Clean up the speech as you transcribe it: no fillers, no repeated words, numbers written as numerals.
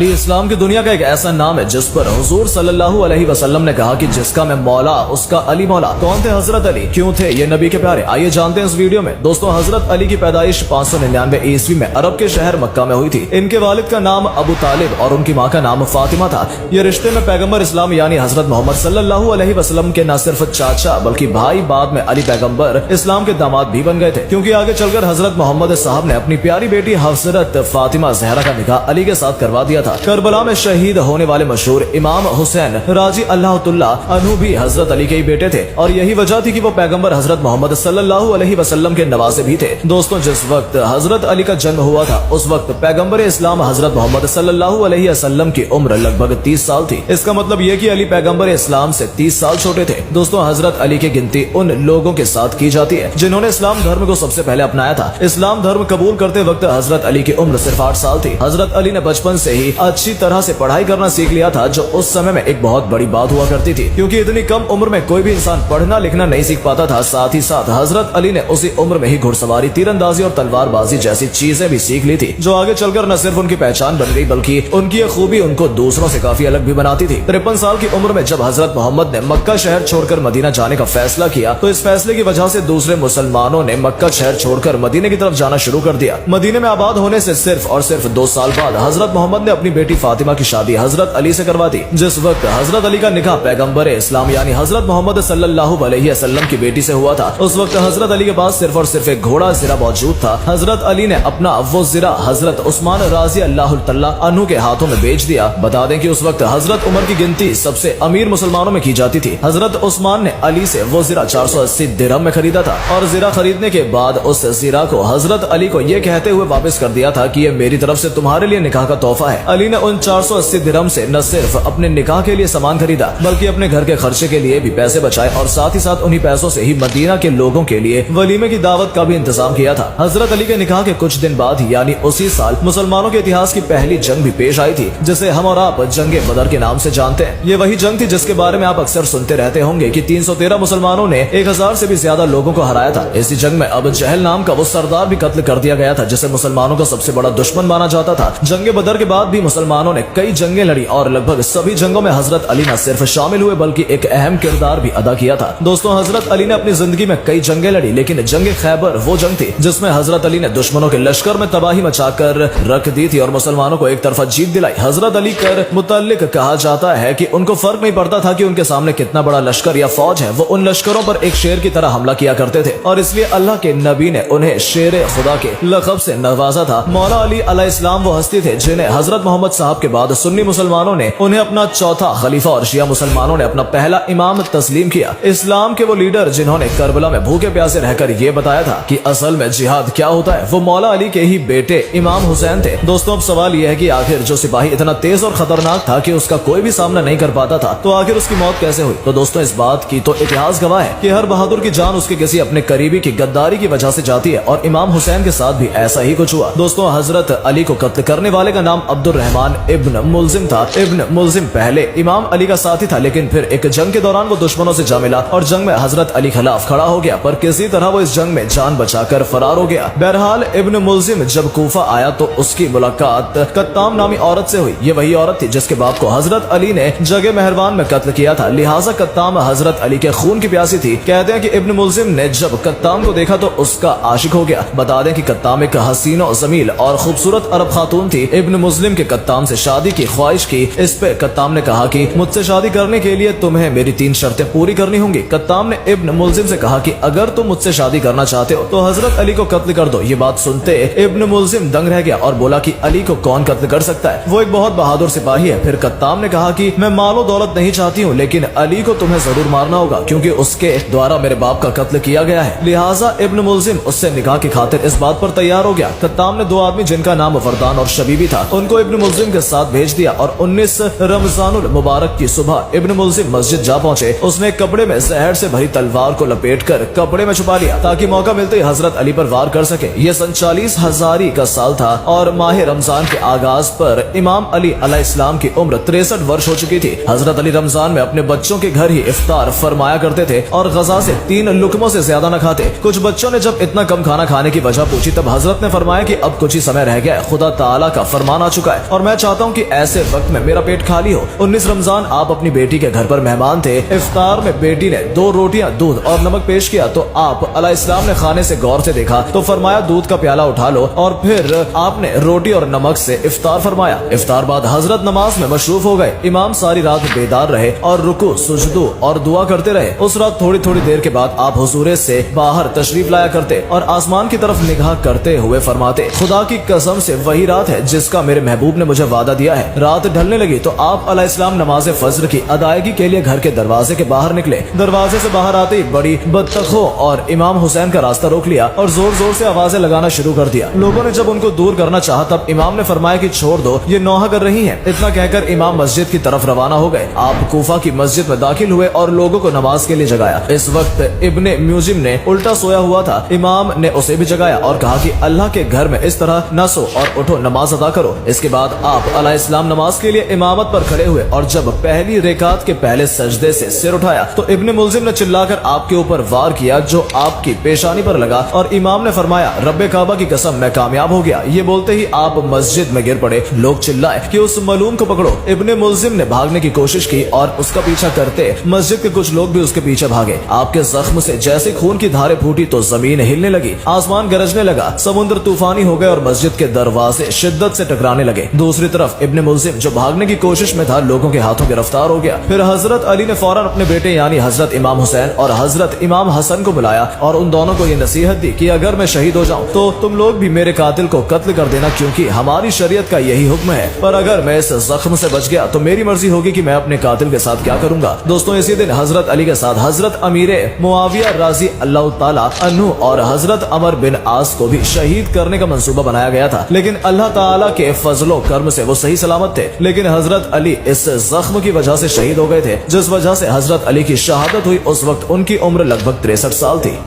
अली इस्लाम की दुनिया का एक ऐसा नाम है जिस पर हुजूर सल्लल्लाहु अलैहि वसल्लम ने कहा कि जिसका मैं मौला उसका अली मौला। कौन थे हजरत अली, क्यों थे ये नबी के प्यारे, आइए जानते हैं इस वीडियो में। दोस्तों, हजरत अली की पैदाइश 599 ईस्वी में अरब के शहर मक्का में हुई थी। इनके वालिद का नाम अबू तालिब और उनकी माँ का नाम फातिमा था। ये रिश्ते में पैगम्बर इस्लाम यानी हजरत मोहम्मद सल्लल्लाहु अलैहि वसल्लम के न सिर्फ चाचा बल्कि भाई, बाद में अली पैगम्बर इस्लाम के दामाद भी बन गए थे, क्योंकि आगे चलकर हजरत मोहम्मद साहब ने अपनी प्यारी बेटी हजरत फातिमा जहरा का निकाह अली के साथ करवा दिया था। करबला में शहीद होने वाले मशहूर इमाम हुसैन राजी अल्लाह तुल्ला अन्हु भी हजरत अली के ही बेटे थे और यही वजह थी कि वो पैगम्बर हजरत मोहम्मद सल्लल्लाहु अलैहि वसल्लम के नवासे भी थे। दोस्तों, जिस वक्त हजरत अली का जन्म हुआ था उस वक्त पैगम्बर इस्लाम हजरत मोहम्मद सल्लल्लाहु अलैहि वसल्लम की उम्र लगभग 30 साल थी। इसका मतलब ये कि अली पैगम्बर इस्लाम से 30 साल छोटे थे। दोस्तों, हजरत अली की गिनती उन लोगों के साथ की जाती है जिन्होंने इस्लाम धर्म को सबसे पहले अपनाया था। इस्लाम धर्म कबूल करते वक्त हजरत अली की उम्र सिर्फ 8 साल थी। हजरत अली ने बचपन से ही अच्छी तरह से पढ़ाई करना सीख लिया था, जो उस समय में एक बहुत बड़ी बात हुआ करती थी, क्योंकि इतनी कम उम्र में कोई भी इंसान पढ़ना लिखना नहीं सीख पाता था। साथ ही साथ हजरत अली ने उसी उम्र में ही घुड़सवारी, तीरंदाजी और तलवारबाजी जैसी चीजें भी सीख ली थी, जो आगे चलकर न सिर्फ उनकी पहचान बन गई बल्कि उनकी ये खूबी उनको दूसरों से काफी अलग भी बनाती थी। 53 साल की उम्र में जब हजरत मोहम्मद ने मक्का शहर छोड़कर मदीना जाने का फैसला किया तो इस फैसले की वजह से दूसरे मुसलमानों ने मक्का शहर छोड़कर मदीने की तरफ जाना शुरू कर दिया। मदीने में आबाद होने से सिर्फ और सिर्फ 2 साल बाद हजरत मोहम्मद ने अपनी बेटी फातिमा की शादी हजरत अली से करवा दी। जिस वक्त हजरत अली का निकाह पैगम्बर इस्लाम यानी हजरत मोहम्मद सल्लल्लाहु अलैहि वसल्लम की बेटी से हुआ था, उस वक्त हजरत अली के पास सिर्फ और सिर्फ एक घोड़ा जिरा मौजूद था। हजरत अली ने अपना वो जिरा हजरत उस्मान राजी अल्लाह तआला अन्हु के हाथों में बेच दिया। बता दें कि उस वक्त हजरत उमर की गिनती सबसे अमीर मुसलमानों में की जाती थी। हजरत उस्मान ने अली से वो जिरा 480 दिरहम में खरीदा था और जिरा खरीदने के बाद उस जिरा को हजरत अली को ये कहते हुए वापस कर दिया था कि ये मेरी तरफ से तुम्हारे लिए निकाह का तोहफा है। अली ने उन 480 दिरहम से न सिर्फ अपने निकाह के लिए सामान खरीदा बल्कि अपने घर के खर्चे के लिए भी पैसे बचाए और साथ ही साथ उन्हीं पैसों से ही मदीना के लोगों के लिए वलीमे की दावत का भी इंतजाम किया था। हजरत अली के निकाह के कुछ दिन बाद यानी उसी साल मुसलमानों के इतिहास की पहली जंग भी पेश आई थी, जिसे हम और आप जंगे बदर के नाम से जानते हैं। ये वही जंग थी जिसके बारे में आप अक्सर सुनते रहते होंगे कि 313 मुसलमानों ने 1000 से भी ज्यादा लोगों को हराया था। इसी जंग में अबू जहल नाम का वो सरदार भी कत्ल कर दिया गया था जिसे मुसलमानों का सबसे बड़ा दुश्मन माना जाता था। जंगे बदर के बाद भी मुसलमानों ने कई जंगें लड़ी और लगभग सभी जंगों में हजरत अली न सिर्फ शामिल हुए बल्कि एक अहम किरदार भी अदा किया था। दोस्तों, हजरत अली ने अपनी जिंदगी में कई जंगें लड़ी, लेकिन जंगे खैबर वो जंग थी जिसमें हजरत अली ने दुश्मनों के लश्कर में तबाही मचाकर रख दी थी और मुसलमानों को एक तरफा जीत दिलाई। हजरत अली कर मुतल्लिक कहा जाता है कि उनको फर्क नहीं पड़ता था कि उनके सामने कितना बड़ा लश्कर या फौज है, वो उन लश्करों पर एक शेर की तरह हमला किया करते थे और इसलिए अल्लाह के नबी ने उन्हें शेर खुदा के लक़ब से नवाजा था। मौला अली अलैहिस्सलाम वो हस्ती थे जिन्हें हजरत मोहम्मद साहब के बाद सुन्नी मुसलमानों ने उन्हें अपना चौथा खलीफा और शिया मुसलमानों ने अपना पहला इमाम तस्लीम किया। इस्लाम के वो लीडर जिन्होंने करबला में भूखे प्यासे रहकर ये बताया था कि असल में जिहाद क्या होता है, वो मौला अली के ही बेटे इमाम हुसैन थे। दोस्तों, अब सवाल यह है कि आखिर जो सिपाही इतना तेज और खतरनाक था कि उसका कोई भी सामना नहीं कर पाता था, तो आखिर उसकी मौत कैसे हुई? तो दोस्तों, इस बात की तो इतिहास गवाह है कि हर बहादुर की जान उसके किसी अपने करीबी की गद्दारी की वजह से जाती है और इमाम हुसैन के साथ भी ऐसा ही कुछ हुआ। दोस्तों, हजरत अली को कत्ल करने वाले का नाम अब्दुल रहमान इब्न मुल्जिम था। इब्न मुल्जिम पहले इमाम अली का साथी था, लेकिन फिर एक जंग के दौरान वो दुश्मनों से जा मिला और जंग में हजरत अली खिलाफ खड़ा हो गया, पर किसी तरह वो इस जंग में जान बचाकर फरार हो गया। बहरहाल इब्न मुल्जिम जब कूफा आया तो उसकी मुलाकात कत्ताम नामी औरत से हुई। ये वही औरत थी जिसके बाप को हजरत अली ने जगह मेहरबान में कत्ल किया था, लिहाजा कत्ताम हजरत अली के खून की प्यासी थी। कहते हैं कि इब्न मुल्जिम ने जब कत्ताम को देखा तो उसका आशिक हो गया। बता दें कि कत्ताम एक हसीनो जमील और खूबसूरत अरब खातून थी। इब्न मुस्लिम के कत्ताम से शादी की ख्वाहिश की। इस पे कत्ताम ने कहा कि मुझसे शादी करने के लिए तुम्हें मेरी 3 शर्तें पूरी करनी होंगी। कत्ताम ने इब्न मुल्जिम से कहा कि अगर तुम मुझसे शादी करना चाहते हो तो हजरत अली को कत्ल कर दो। ये बात सुनते इब्न मुल्जिम दंग रह गया और बोला कि अली को कौन कत्ल कर सकता है, वो एक बहुत बहादुर सिपाही है। फिर कत्ताम ने कहा कि मैं मालो दौलत नहीं चाहती हूँ, लेकिन अली को तुम्हें जरूर मारना होगा क्योंकि उसके द्वारा मेरे बाप का कत्ल किया गया है। लिहाजा इब्न मुल्जिम उससे निकाह की खातिर इस बात पर तैयार हो गया। कत्ताम ने 2 आदमी जिनका नाम फरदान और शबीबी था उनको इब्न मुल्जिम के साथ भेज दिया और 19 रमजानुल मुबारक की सुबह इब्न मुल्जिम मस्जिद जा पहुंचे। उसने कपड़े में जहर से भरी तलवार को लपेटकर कपड़े में छुपा लिया ताकि मौका मिलते ही हजरत अली पर वार कर सके। यह सन 40 हजारी का साल था और माह रमजान के आगाज पर इमाम अली अलैहिस्सलाम की उम्र 63 वर्ष हो चुकी थी। हजरत अली रमजान में अपने बच्चों के घर ही इफ्तार फरमाया करते थे और गजा से 3 लुकमों से ज्यादा न खाते। कुछ बच्चों ने जब इतना कम खाना खाने की वजह पूछी तब हजरत ने फरमाया कि अब कुछ ही समय रह गया है, खुदा ताला का फरमान आ चुका है और मैं चाहता हूँ कि ऐसे वक्त में मेरा पेट खाली हो। 19 रमजान आप अपनी बेटी के घर पर मेहमान थे। इफ्तार में बेटी ने 2 रोटियां, दूध और नमक पेश किया तो आप अलैहिस्सलाम ने खाने से गौर से देखा तो फरमाया दूध का प्याला उठा लो, और फिर आपने रोटी और नमक से इफ्तार फरमाया। इफ्तार बाद हजरत नमाज में मशरूफ हो गए। इमाम सारी रात बेदार रहे और रुकू, सुजदू और दुआ करते रहे। उस रात थोड़ी थोड़ी देर के बाद आप हुजूरे से बाहर तशरीफ लाया करते और आसमान की तरफ निगाह करते हुए फरमाते, खुदा की कसम से वही रात है जिसका मेरे महबूब ने मुझे वादा दिया है। रात ढलने लगी तो आप अलैहिस्सलाम नमाज फज्र की अदायगी के लिए घर के दरवाजे के बाहर निकले। दरवाजे से बाहर आते ही बड़ी बदतखों और इमाम हुसैन का रास्ता रोक लिया और जोर जोर से आवाजें लगाना शुरू कर दिया। लोगों ने जब उनको दूर करना चाहा तब इमाम ने फरमाया कि छोड़ दो, ये नौहा कर रही हैं। इतना कहकर इमाम मस्जिद की तरफ रवाना हो गए। आप कूफा की मस्जिद में दाखिल हुए और लोगों को नमाज के लिए जगाया। इस वक्त इब्ने म्यूजिम ने उल्टा सोया हुआ था। इमाम ने उसे भी जगाया और कहा कि अल्लाह के घर में इस तरह न सो और उठो, नमाज अदा करो। इसके बाद आप अलैहिस्सलाम नमाज के लिए इमामत पर खड़े हुए और जब पहली रेकात के पहले सजदे से सिर उठाया तो इब्ने मुल्जिम ने चिल्लाकर आपके ऊपर वार किया जो आपकी पेशानी पर लगा और इमाम ने फरमाया, रब्बे काबा की कसम मैं कामयाब हो गया। ये बोलते ही आप मस्जिद में गिर पड़े। लोग चिल्लाए कि उस मलूम को पकड़ो। इब्ने मुल्जिम ने भागने की कोशिश की और उसका पीछा करते मस्जिद के कुछ लोग भी उसके पीछे भागे। आपके जख्म से जैसे खून की धारें फूटी तो जमीन हिलने लगी, आसमान गरजने लगा, समुद्र तूफानी हो गए और मस्जिद के दरवाजे शिद्दत से टकराने लगे। दूसरी तरफ इब्ने मुल्जिम जो भागने की कोशिश में था लोगों के हाथों गिरफ्तार हो गया। फिर हजरत अली ने फौरन अपने बेटे यानी हजरत इमाम हुसैन और हजरत इमाम हसन को बुलाया और उन दोनों को ये नसीहत दी कि अगर मैं शहीद हो जाऊं तो तुम लोग भी मेरे कातिल को कत्ल कर देना, क्योंकि हमारी शरीयत का यही हुक्म है। पर अगर मैं इस जख्म से बच गया तो मेरी मर्जी होगी कि मैं अपने कातिल के साथ क्या करूंगा। दोस्तों, इसी दिन हजरत अली के साथ हजरत अमीरे मुआविया राजी अल्लाह ताला अन्हु और हजरत अमर बिन आस को भी शहीद करने का मंसूबा बनाया गया था, लेकिन अल्लाह ताला के फजलो कर्म से वो सही सलामत थे। लेकिन हजरत अली इस जख्म की वजह से शहीद हो गए थे, जिस वजह से हजरत अली की शहादत हुई। उस वक्त उनकी उम्र लगभग 63 साल थी।